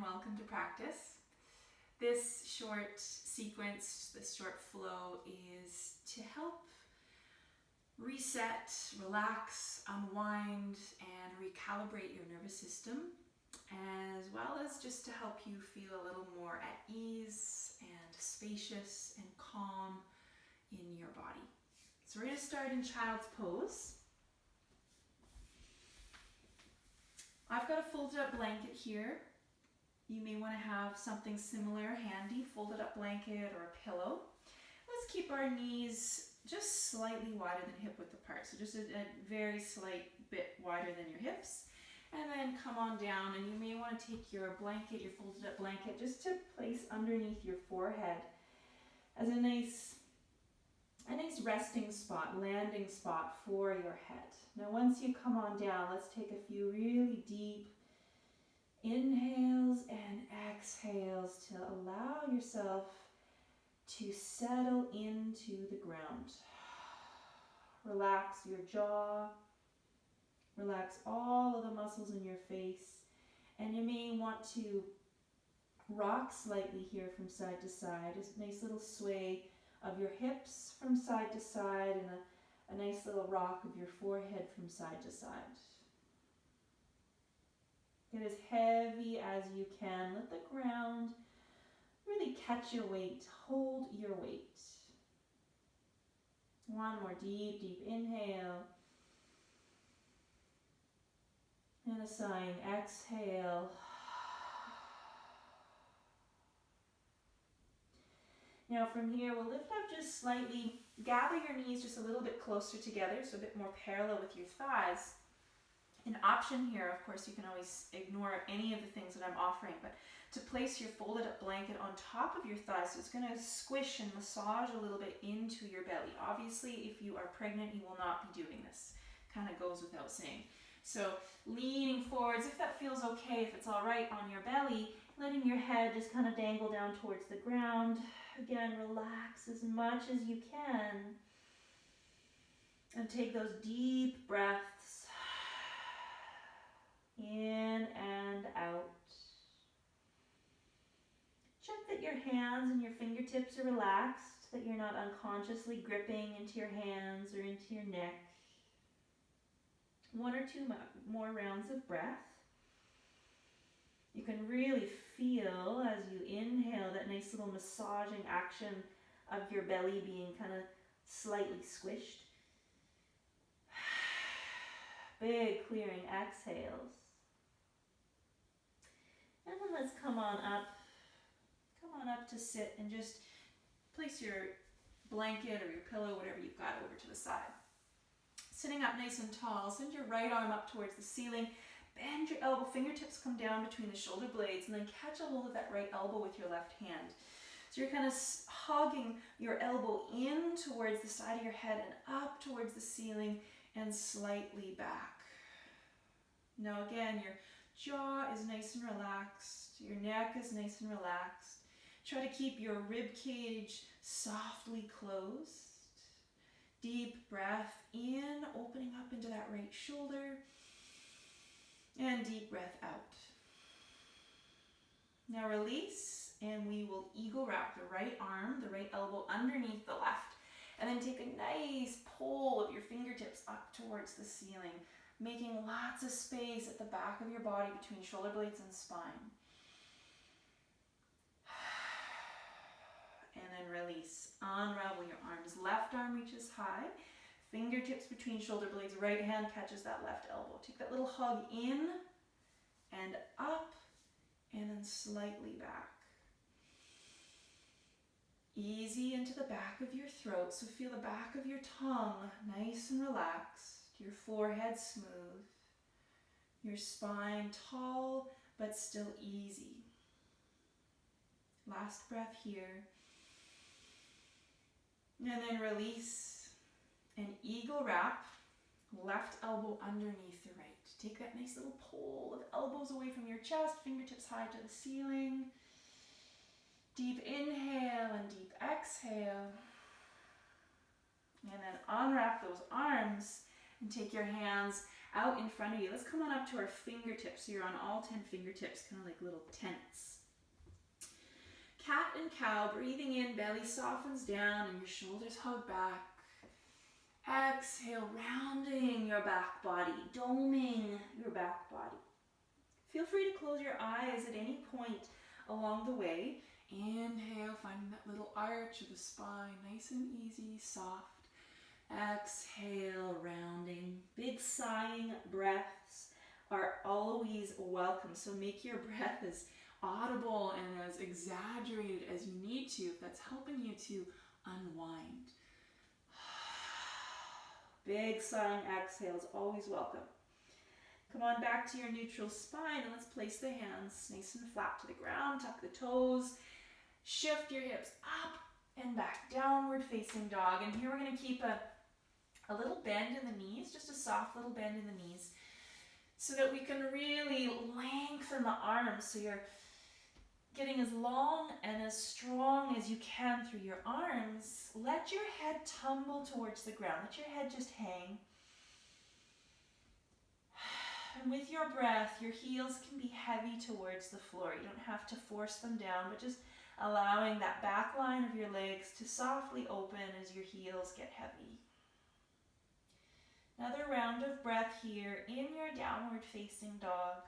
welcome to practice. This short sequence, this short flow is to help reset, relax, unwind, and recalibrate your nervous system, as well as just to help you feel a little more at ease and spacious and calm in your body. So we're going to start in child's pose. I've got a folded up blanket here. You may want to have something similar handy, folded up blanket or a pillow. Let's keep our knees just slightly wider than hip width apart. So just a very slight bit wider than your hips. And then come on down, and you may want to take your blanket, your folded up blanket, just to place underneath your forehead as a nice resting spot, landing spot for your head. Now once you come on down, let's take a few really deep inhales and exhales to allow yourself to settle into the ground. Relax your jaw, relax all of the muscles in your face, and you may want to rock slightly here from side to side, just a nice little sway of your hips from side to side and a nice little rock of your forehead from side to side. Get as heavy as you can. Let the ground really catch your weight. Hold your weight. One more deep, deep inhale. And a sighing exhale. Now from here, we'll lift up just slightly. Gather your knees just a little bit closer together, so a bit more parallel with your thighs. An option here, of course, you can always ignore any of the things that I'm offering, but to place your folded up blanket on top of your thighs, so it's going to squish and massage a little bit into your belly. Obviously, if you are pregnant, you will not be doing this. Kind of goes without saying. So leaning forwards, if that feels okay, if it's all right on your belly, letting your head just kind of dangle down towards the ground. Again, relax as much as you can. And take those deep breaths in and out. Check that your hands and your fingertips are relaxed, that you're not unconsciously gripping into your hands or into your neck. One or two more rounds of breath. You can really feel as you inhale that nice little massaging action of your belly being kind of slightly squished. Big clearing exhales. And then let's come on up to sit and just place your blanket or your pillow, whatever you've got, over to the side. Sitting up nice and tall, send your right arm up towards the ceiling. Bend your elbow, fingertips come down between the shoulder blades, and then catch a hold of that right elbow with your left hand. So you're kind of hugging your elbow in towards the side of your head and up towards the ceiling and slightly back. Now again, your jaw is nice and relaxed, your neck is nice and relaxed. Try to keep your rib cage softly closed. Deep breath in, opening up into that right shoulder. And deep breath out. Now release, and we will eagle wrap the right arm, the right elbow underneath the left. And then take a nice pull of your fingertips up towards the ceiling, making lots of space at the back of your body between shoulder blades and spine. And then release. Unravel your arms. Left arm reaches high. Fingertips between shoulder blades. Right hand catches that left elbow. Take that little hug in and up and then slightly back. Easy into the back of your throat. So feel the back of your tongue nice and relaxed. Your forehead smooth. Your spine tall but still easy. Last breath here. And then release and eagle wrap, left elbow underneath the right. Take that nice little pull of elbows away from your chest, fingertips high to the ceiling. Deep inhale and deep exhale. And then unwrap those arms and take your hands out in front of you. Let's come on up to our fingertips. So you're on all 10 fingertips, kind of like little tents. Cat and cow, breathing in, belly softens down and your shoulders hug back. Exhale, rounding your back body, doming your back body. Feel free to close your eyes at any point along the way. Inhale, finding that little arch of the spine, nice and easy, soft. Exhale, rounding. Big sighing breaths are always welcome. So make your breath as audible and as exaggerated as you need to if that's helping you to unwind. Big sighing exhales, always welcome. Come on back to your neutral spine and let's place the hands nice and flat to the ground. Tuck the toes. Shift your hips up and back, downward facing dog. And here we're going to keep a little bend in the knees, just a soft little bend in the knees, so that we can really lengthen the arms so you're getting as long and as strong as you can through your arms. Let your head tumble towards the ground. Let your head just hang. And with your breath, your heels can be heavy towards the floor. You don't have to force them down, but just allowing that back line of your legs to softly open as your heels get heavy. Another round of breath here in your downward facing dog.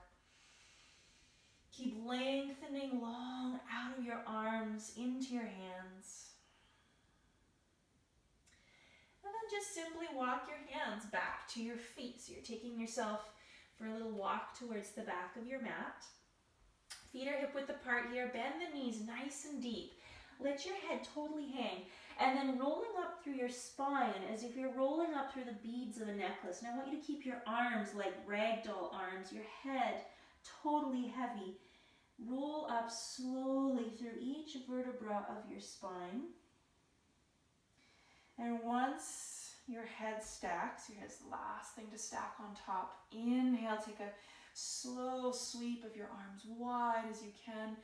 Keep lengthening long out of your arms into your hands. And then just simply walk your hands back to your feet. So you're taking yourself for a little walk towards the back of your mat. Feet are hip width apart here. Bend the knees nice and deep. Let your head totally hang. And then rolling up through your spine as if you're rolling up through the beads of a necklace. Now I want you to keep your arms like ragdoll arms, your head totally heavy. Roll up slowly through each vertebra of your spine. And once your head stacks, your head's the last thing to stack on top. Inhale, take a slow sweep of your arms wide as you can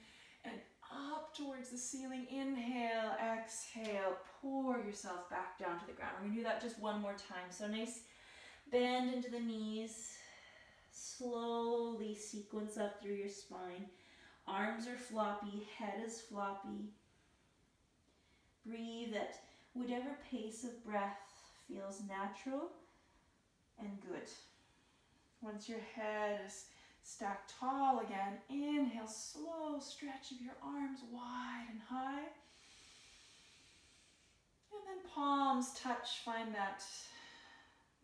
and up towards the ceiling. Inhale, exhale, pour yourself back down to the ground. We're going to do that just one more time. So nice bend into the knees. Slowly sequence up through your spine. Arms are floppy, head is floppy. Breathe at whatever pace of breath feels natural and good. Once your head is stacked tall again, inhale, slow stretch of your arms wide and high. And then palms touch, find that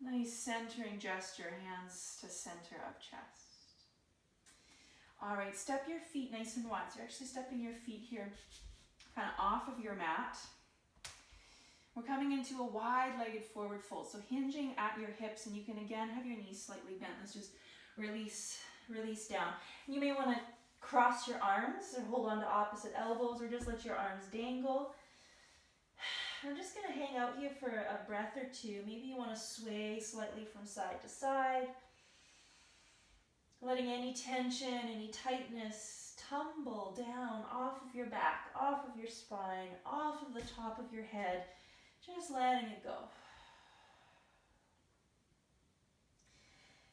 nice centering gesture, hands to center of chest. All right, step your feet nice and wide. So you're actually stepping your feet here kind of off of your mat. We're coming into a wide-legged forward fold. So hinging at your hips, and you can again have your knees slightly bent. Let's just release down. You may want to cross your arms or hold on to opposite elbows or just let your arms dangle. I'm just going to hang out here for a breath or two. Maybe you want to sway slightly from side to side. Letting any tension, any tightness tumble down off of your back, off of your spine, off of the top of your head. Just letting it go.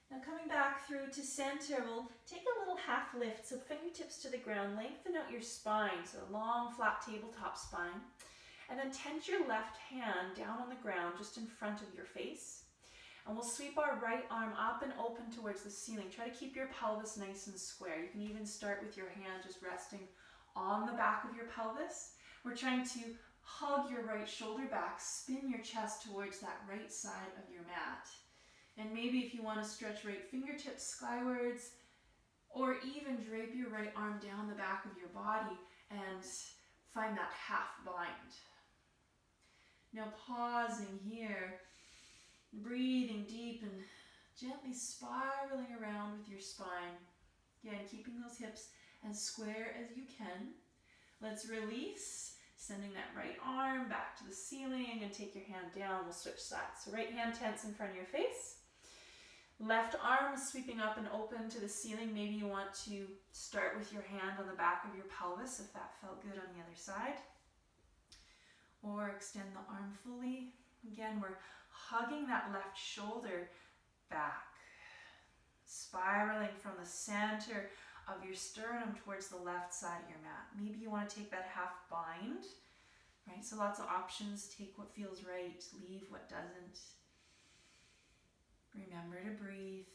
Now coming back through to center, we'll take a little half lift. So fingertips to the ground, lengthen out your spine. So a long flat tabletop spine. And then tense your left hand down on the ground just in front of your face. And we'll sweep our right arm up and open towards the ceiling. Try to keep your pelvis nice and square. You can even start with your hand just resting on the back of your pelvis. We're trying to hug your right shoulder back, spin your chest towards that right side of your mat. And maybe if you want to stretch right fingertips skywards, or even drape your right arm down the back of your body and find that half bind. Now pausing here, breathing deep and gently spiraling around with your spine. Again, keeping those hips as square as you can. Let's release, sending that right arm back to the ceiling and take your hand down. We'll switch sides. So right hand tense in front of your face. Left arm sweeping up and open to the ceiling. Maybe you want to start with your hand on the back of your pelvis if that felt good on the other side. Or extend the arm fully. Again, we're hugging that left shoulder back. spiraling from the center of your sternum towards the left side of your mat. Maybe you want to take that half bind, right? So lots of options. Take what feels right, leave what doesn't. Remember to breathe.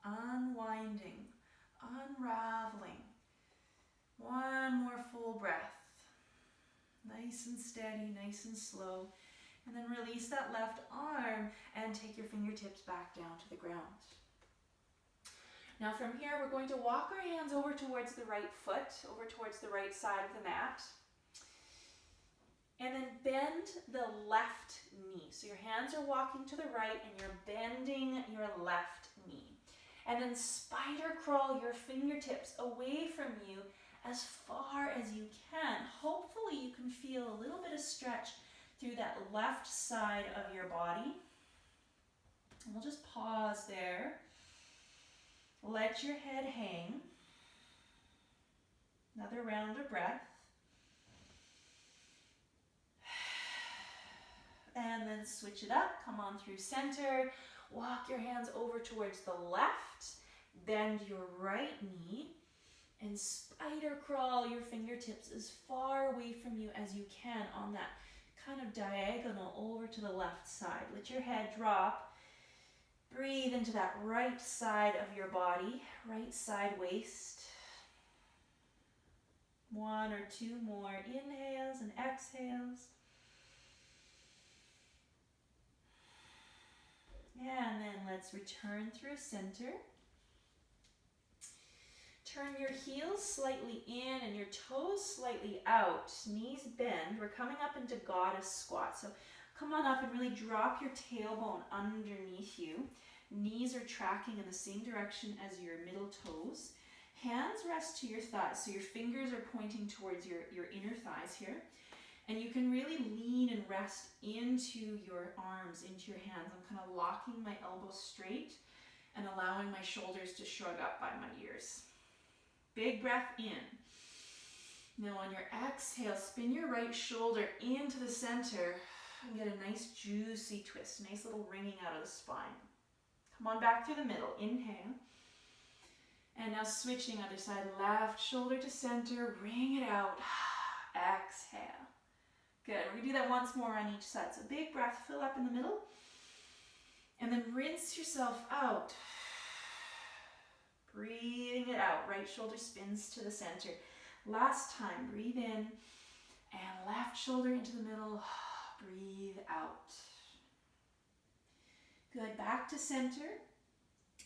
Unwinding, unraveling. One more full breath. Nice and steady, nice and slow. And then release that left arm and take your fingertips back down to the ground. Now from here, we're going to walk our hands over towards the right foot, over towards the right side of the mat. And then bend the left knee. So your hands are walking to the right and you're bending your left knee. And then spider crawl your fingertips away from you as far as you can. Hopefully you can feel a little bit of stretch through that left side of your body. And we'll just pause there. Let your head hang. Another round of breath. And then switch it up. Come on through center. Walk your hands over towards the left. Bend your right knee. And spider crawl your fingertips as far away from you as you can on that kind of diagonal over to the left side. Let your head drop. Breathe into that right side of your body, right side waist. One or two more inhales and exhales. And then let's return through center. Turn your heels slightly in and your toes slightly out. Knees bend. We're coming up into goddess squat. So come on up and really drop your tailbone underneath you. Knees are tracking in the same direction as your middle toes. Hands rest to your thighs. So your fingers are pointing towards your inner thighs here. And you can really lean and rest into your arms, into your hands. I'm kind of locking my elbows straight and allowing my shoulders to shrug up by my ears. Big breath in. Now on your exhale, spin your right shoulder into the center and get a nice juicy twist, nice little ringing out of the spine. Come on back through the middle, inhale. And now switching other side, left shoulder to center, ring it out, exhale. Good, we're gonna do that once more on each side. So big breath, fill up in the middle, and then rinse yourself out. Breathing it out, right shoulder spins to the center. Last time, breathe in, and left shoulder into the middle, breathe out. Good, back to center.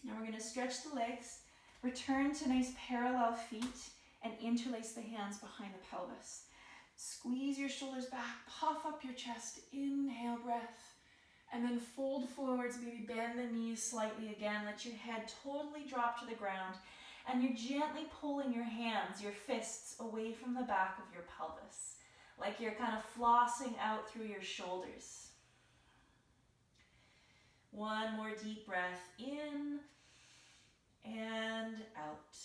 Now we're gonna stretch the legs, return to nice parallel feet, and interlace the hands behind the pelvis. Squeeze your shoulders back, puff up your chest, inhale breath, and then fold forwards, maybe bend the knees slightly again, let your head totally drop to the ground, and you're gently pulling your hands, your fists, away from the back of your pelvis, like you're kind of flossing out through your shoulders. One more deep breath in and out.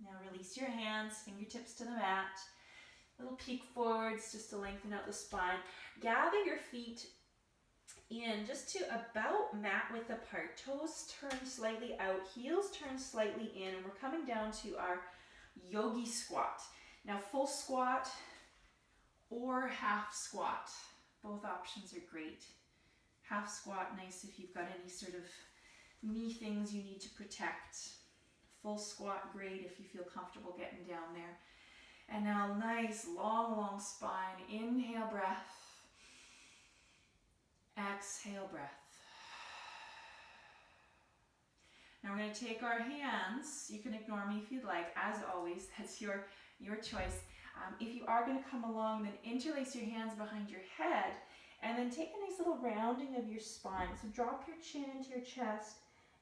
Now release your hands, fingertips to the mat. Little peek forwards just to lengthen out the spine. Gather your feet in just to about mat width apart. Toes turn slightly out, heels turn slightly in, and we're coming down to our yogi squat. Now full squat or half squat. Both options are great. Half squat, nice if you've got any sort of knee things you need to protect. Full squat, great if you feel comfortable getting down there. And now nice long spine. Inhale breath. Exhale breath. Now we're going to take our hands. You can ignore me if you'd like. As always, that's your choice. If you are going to come along, then interlace your hands behind your head and then take a nice little rounding of your spine. So drop your chin into your chest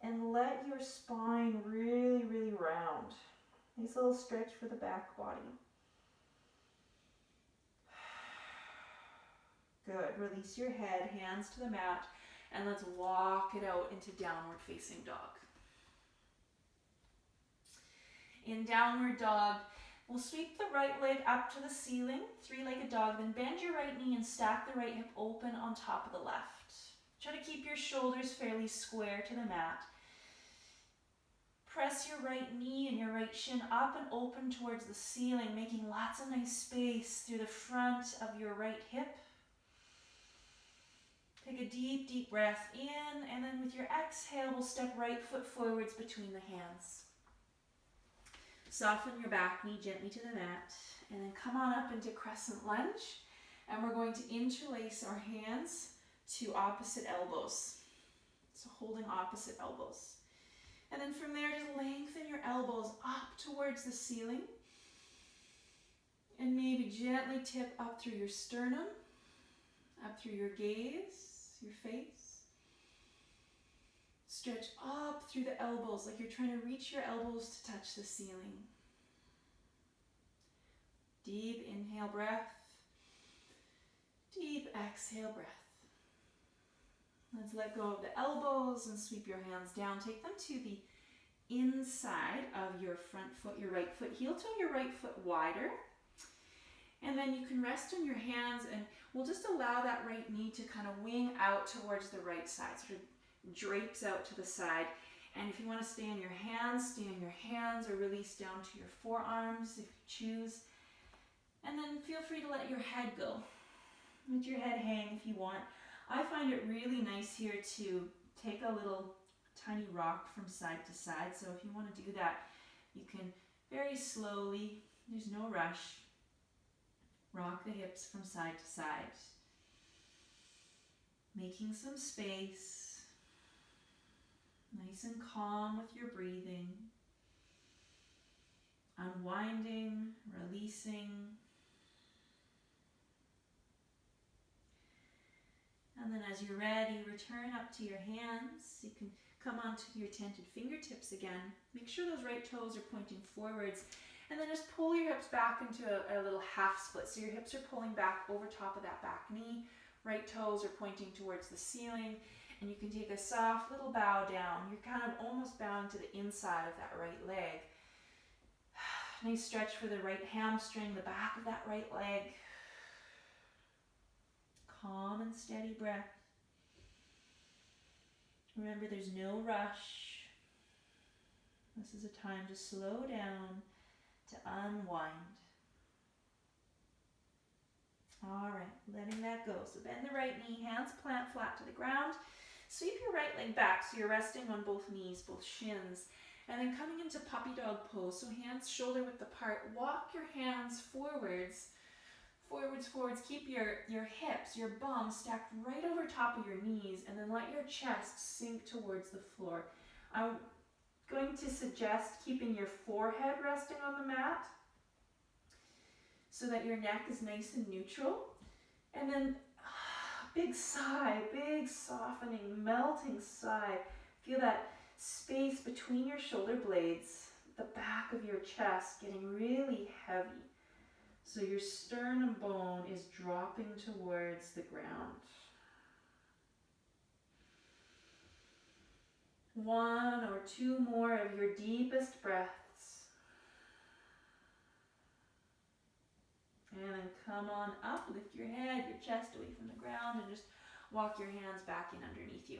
and let your spine really round. Nice little stretch for the back body. Good, release your head, hands to the mat, and let's walk it out into downward facing dog. In downward dog, we'll sweep the right leg up to the ceiling, three-legged dog, then bend your right knee and stack the right hip open on top of the left. Try to keep your shoulders fairly square to the mat. Press your right knee and your right shin up and open towards the ceiling, making lots of nice space through the front of your right hip. Take a deep, deep breath in, and then with your exhale, we'll step right foot forwards between the hands. Soften your back knee gently to the mat, and then come on up into crescent lunge, and we're going to interlace our hands to opposite elbows. So holding opposite elbows. And then from there, just lengthen your elbows up towards the ceiling, and maybe gently tip up through your sternum, up through your gaze, your face. Stretch up through the elbows like you're trying to reach your elbows to touch the ceiling. Deep inhale breath. Deep exhale breath. Let's let go of the elbows and sweep your hands down. Take them to the inside of your front foot, your right foot. Heel toe your right foot wider. And then you can rest on your hands, and we'll just allow that right knee to kind of wing out towards the right side, sort of drapes out to the side. And if you want to stay on your hands, stay on your hands, or release down to your forearms if you choose. And then feel free to let your head go. Let your head hang if you want. I find it really nice here to take a little tiny rock from side to side. So if you want to do that, you can very slowly, there's no rush, rock the hips from side to side. Making some space. Nice and calm with your breathing. Unwinding, releasing. And then as you're ready, return up to your hands. You can come onto your tented fingertips again. Make sure those right toes are pointing forwards. And then just pull your hips back into a little half split. So your hips are pulling back over top of that back knee. Right toes are pointing towards the ceiling. And you can take a soft little bow down. You're kind of almost bowing to the inside of that right leg. Nice stretch for the right hamstring, the back of that right leg. Calm and steady breath. Remember, there's no rush. This is a time to slow down, to unwind. All right, letting that go. So bend the right knee, hands plant flat to the ground. Sweep your right leg back so you're resting on both knees, both shins. And then coming into puppy dog pose, so hands shoulder width apart. Walk your hands forwards. Forwards. Keep your hips, your bum stacked right over top of your knees, and then let your chest sink towards the floor. I'm going to suggest keeping your forehead resting on the mat so that your neck is nice and neutral. And then big sigh, big softening, melting sigh. Feel that space between your shoulder blades, the back of your chest getting really heavy. So your sternum bone is dropping towards the ground. One or two more of your deepest breaths. And then come on up, lift your head, your chest away from the ground, and just walk your hands back in underneath you.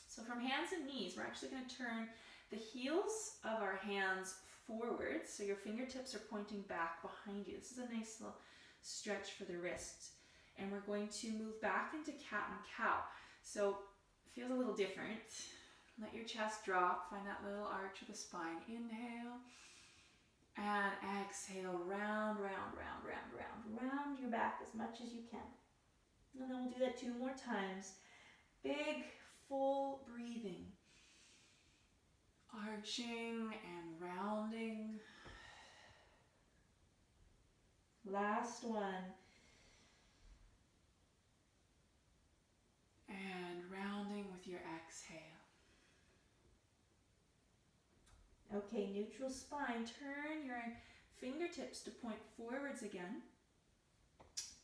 So from hands and knees, we're actually going to turn the heels of our hands forward, so your fingertips are pointing back behind you. This is a nice little stretch for the wrists. And we're going to move back into cat and cow. So it feels a little different. Let your chest drop, find that little arch of the spine. Inhale and exhale, round your back as much as you can. And then we'll do that 2 more times. Big, full breathing. Arching and rounding. Last one. And rounding with your exhale. Okay, neutral spine. Turn your fingertips to point forwards again.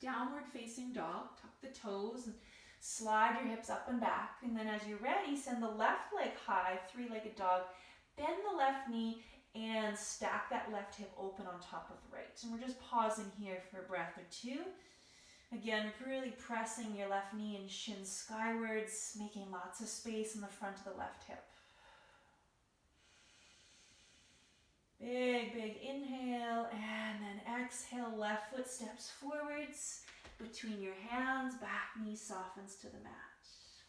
Downward facing dog. Tuck the toes and slide your hips up and back. And then as you're ready, send the left leg high, 3-legged dog. Bend the left knee and stack that left hip open on top of the right. And we're just pausing here for a breath or 2. Again, really pressing your left knee and shin skywards, making lots of space in the front of the left hip. Big, big inhale, and then exhale, left foot steps forwards, between your hands, back knee softens to the mat.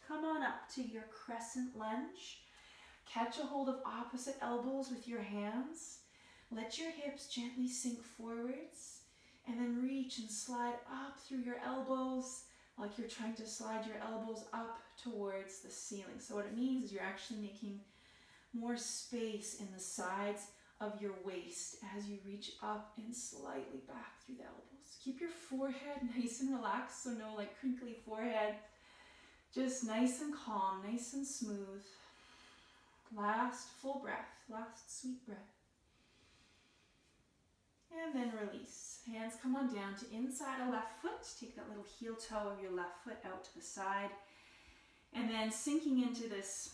Come on up to your crescent lunge. Catch a hold of opposite elbows with your hands. Let your hips gently sink forwards, and then reach and slide up through your elbows, like you're trying to slide your elbows up towards the ceiling. So what it means is you're actually making more space in the sides of your waist as you reach up and slightly back through the elbows. Keep your forehead nice and relaxed, so no like crinkly forehead. Just nice and calm, nice and smooth. Last full breath, last sweet breath. And then release. Hands come on down to inside of left foot. Take that little heel toe of your left foot out to the side. And then sinking into this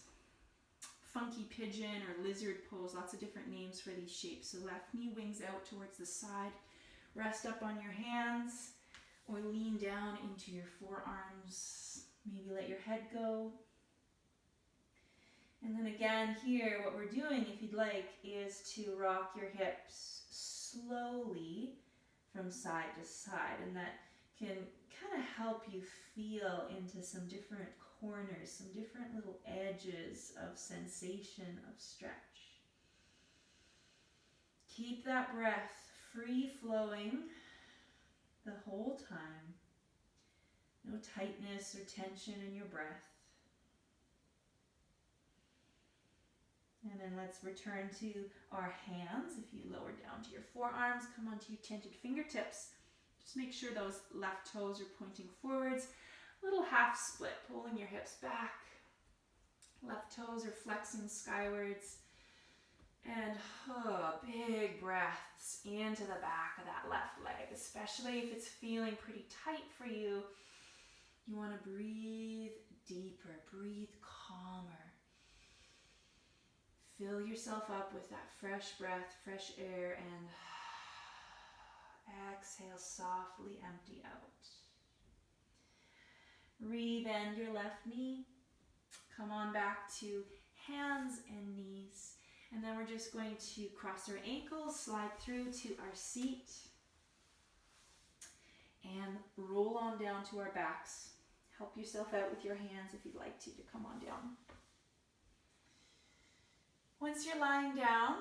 funky pigeon or lizard pose. Lots of different names for these shapes. So left knee wings out towards the side. Rest up on your hands or lean down into your forearms. Maybe let your head go. And then again here, what we're doing, if you'd like, is to rock your hips slowly from side to side, and that can kind of help you feel into some different corners, some different little edges of sensation of stretch. Keep that breath free flowing the whole time. No tightness or tension in your breath. And then let's return to our hands. If you lower down to your forearms, come onto your tented fingertips. Just make sure those left toes are pointing forwards. A little half split, pulling your hips back. Left toes are flexing skywards. And big breaths into the back of that left leg, especially if it's feeling pretty tight for you. You want to breathe deeper, breathe calmer. Fill yourself up with that fresh breath, fresh air, and exhale, softly empty out. Rebend your left knee. Come on back to hands and knees. And then we're just going to cross our ankles, slide through to our seat, and roll on down to our backs. Help yourself out with your hands if you'd like to come on down. Once you're lying down,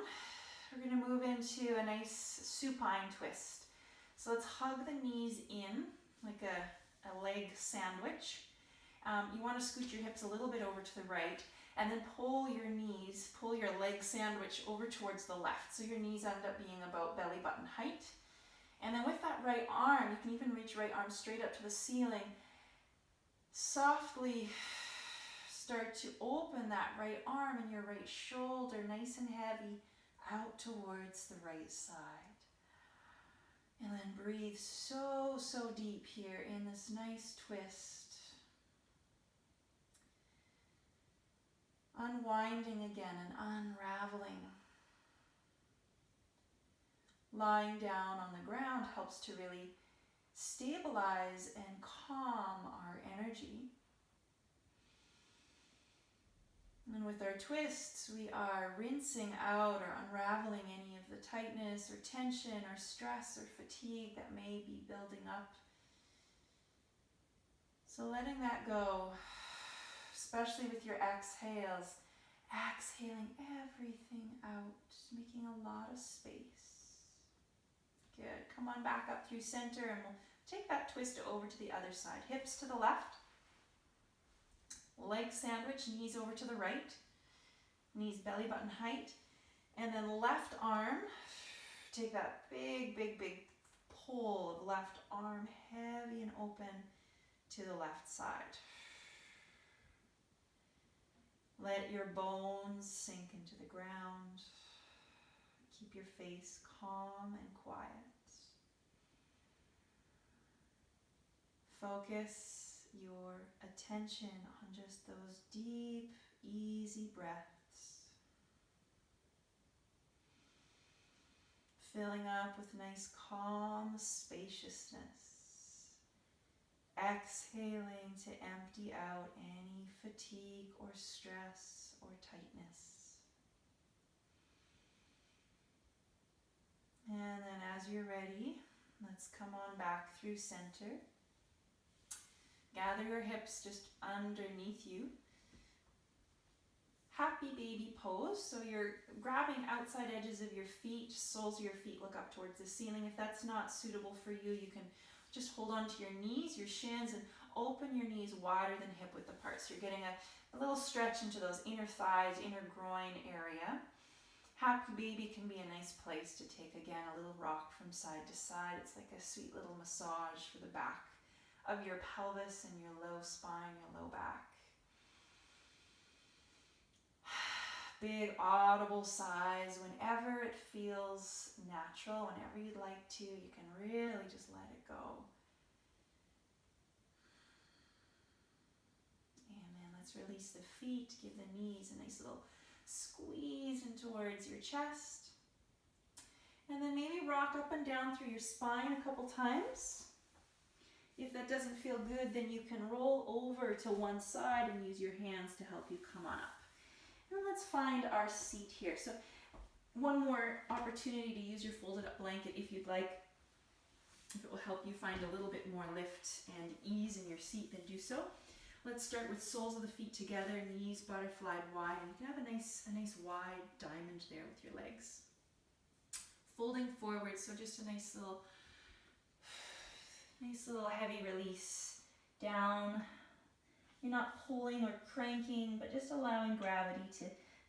we're going to move into a nice supine twist. So let's hug the knees in like a leg sandwich. You want to scoot your hips a little bit over to the right, and then pull your leg sandwich over towards the left. So your knees end up being about belly button height. And then with that right arm, you can even reach right arm straight up to the ceiling. Softly start to open that right arm and your right shoulder, nice and heavy, out towards the right side. And then breathe so deep here in this nice twist. Unwinding again and unraveling. Lying down on the ground helps to really stabilize and calm our energy. And with our twists, we are rinsing out or unraveling any of the tightness or tension or stress or fatigue that may be building up. So letting that go, especially with your exhales, exhaling everything out, making a lot of space. Good. Come on back up through center, and we'll take that twist over to the other side. Hips to the left. Leg sandwich, knees over to the right, knees belly button height, and then left arm, take that big pull of left arm, heavy and open to the left side. Let your bones sink into the ground. Keep your face calm and quiet. Focus your attention on just those deep, easy breaths. Filling up with nice calm spaciousness. Exhaling to empty out any fatigue or stress or tightness. And then as you're ready, let's come on back through center. Gather your hips just underneath you. Happy baby pose. So you're grabbing outside edges of your feet, soles of your feet look up towards the ceiling. If that's not suitable for you, you can just hold on to your knees, your shins, and open your knees wider than hip width apart. So you're getting a little stretch into those inner thighs, inner groin area. Happy baby can be a nice place to take, again, a little rock from side to side. It's like a sweet little massage for the back of your pelvis and your low spine, your low back. Big audible sighs whenever it feels natural, whenever you'd like to. You can really just let it go. And then let's release the feet, give the knees a nice little squeeze in towards your chest. And then maybe rock up and down through your spine a couple times. If that doesn't feel good, then you can roll over to one side and use your hands to help you come on up. And let's find our seat here. So one more opportunity to use your folded up blanket if you'd like. If it will help you find a little bit more lift and ease in your seat, then do so. Let's start with soles of the feet together, knees butterflied wide, and you can have a nice wide diamond there with your legs. Folding forward, so just a nice little heavy release down. You're not pulling or cranking, but just allowing gravity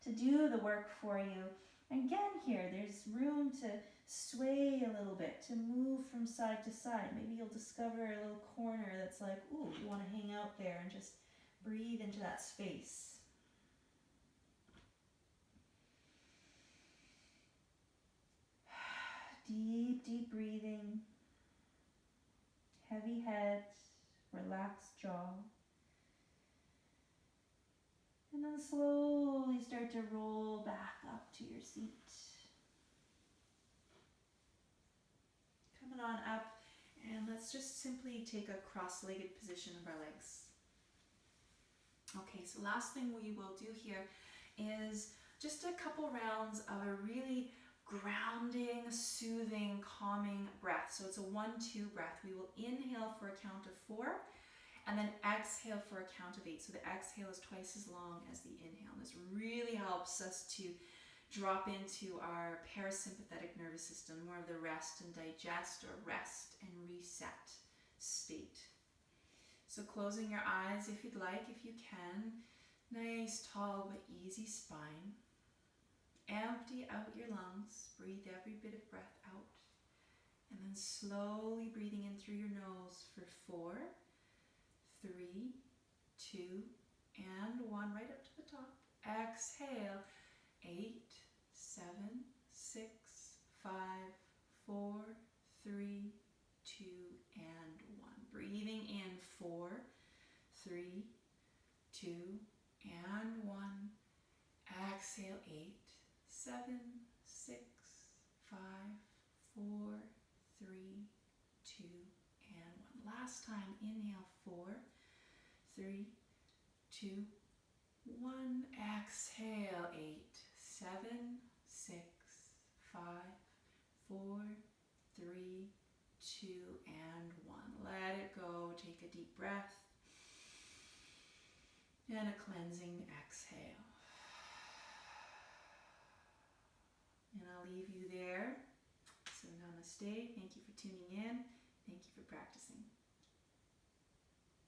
to do the work for you. Again here, there's room to sway a little bit, to move from side to side. Maybe you'll discover a little corner that's like, ooh, you want to hang out there and just breathe into that space. Deep, deep breathing. Heavy head, relaxed jaw. And then slowly start to roll back up to your seat. Coming on up, and let's just simply take a cross-legged position of our legs. Okay, so last thing we will do here is just a couple rounds of a really grounding, soothing, calming breath. So it's a 1-2 breath. We will inhale for a count of 4. And then exhale for a count of 8. So the exhale is twice as long as the inhale. And this really helps us to drop into our parasympathetic nervous system, more of the rest and digest or rest and reset state. So closing your eyes if you'd like, if you can. Nice, tall, but easy spine. Empty out your lungs. Breathe every bit of breath out. And then slowly breathing in through your nose for 4, 3, 2, and 1, right up to the top. Exhale, 8, 7, 6, 5, 4, 3, 2, and 1. Breathing in 4, 3, 2, and 1. Exhale, 8, 7, 6, 5, 4, 3, 2, and 1. Last time, inhale, 4, 3, 2, 1. Exhale, 8, 7, 6, 5, 4, 3, 2, and 1. Let it go. Take a deep breath. And a cleansing exhale. And I'll leave you there. So namaste. Thank you for tuning in. Thank you for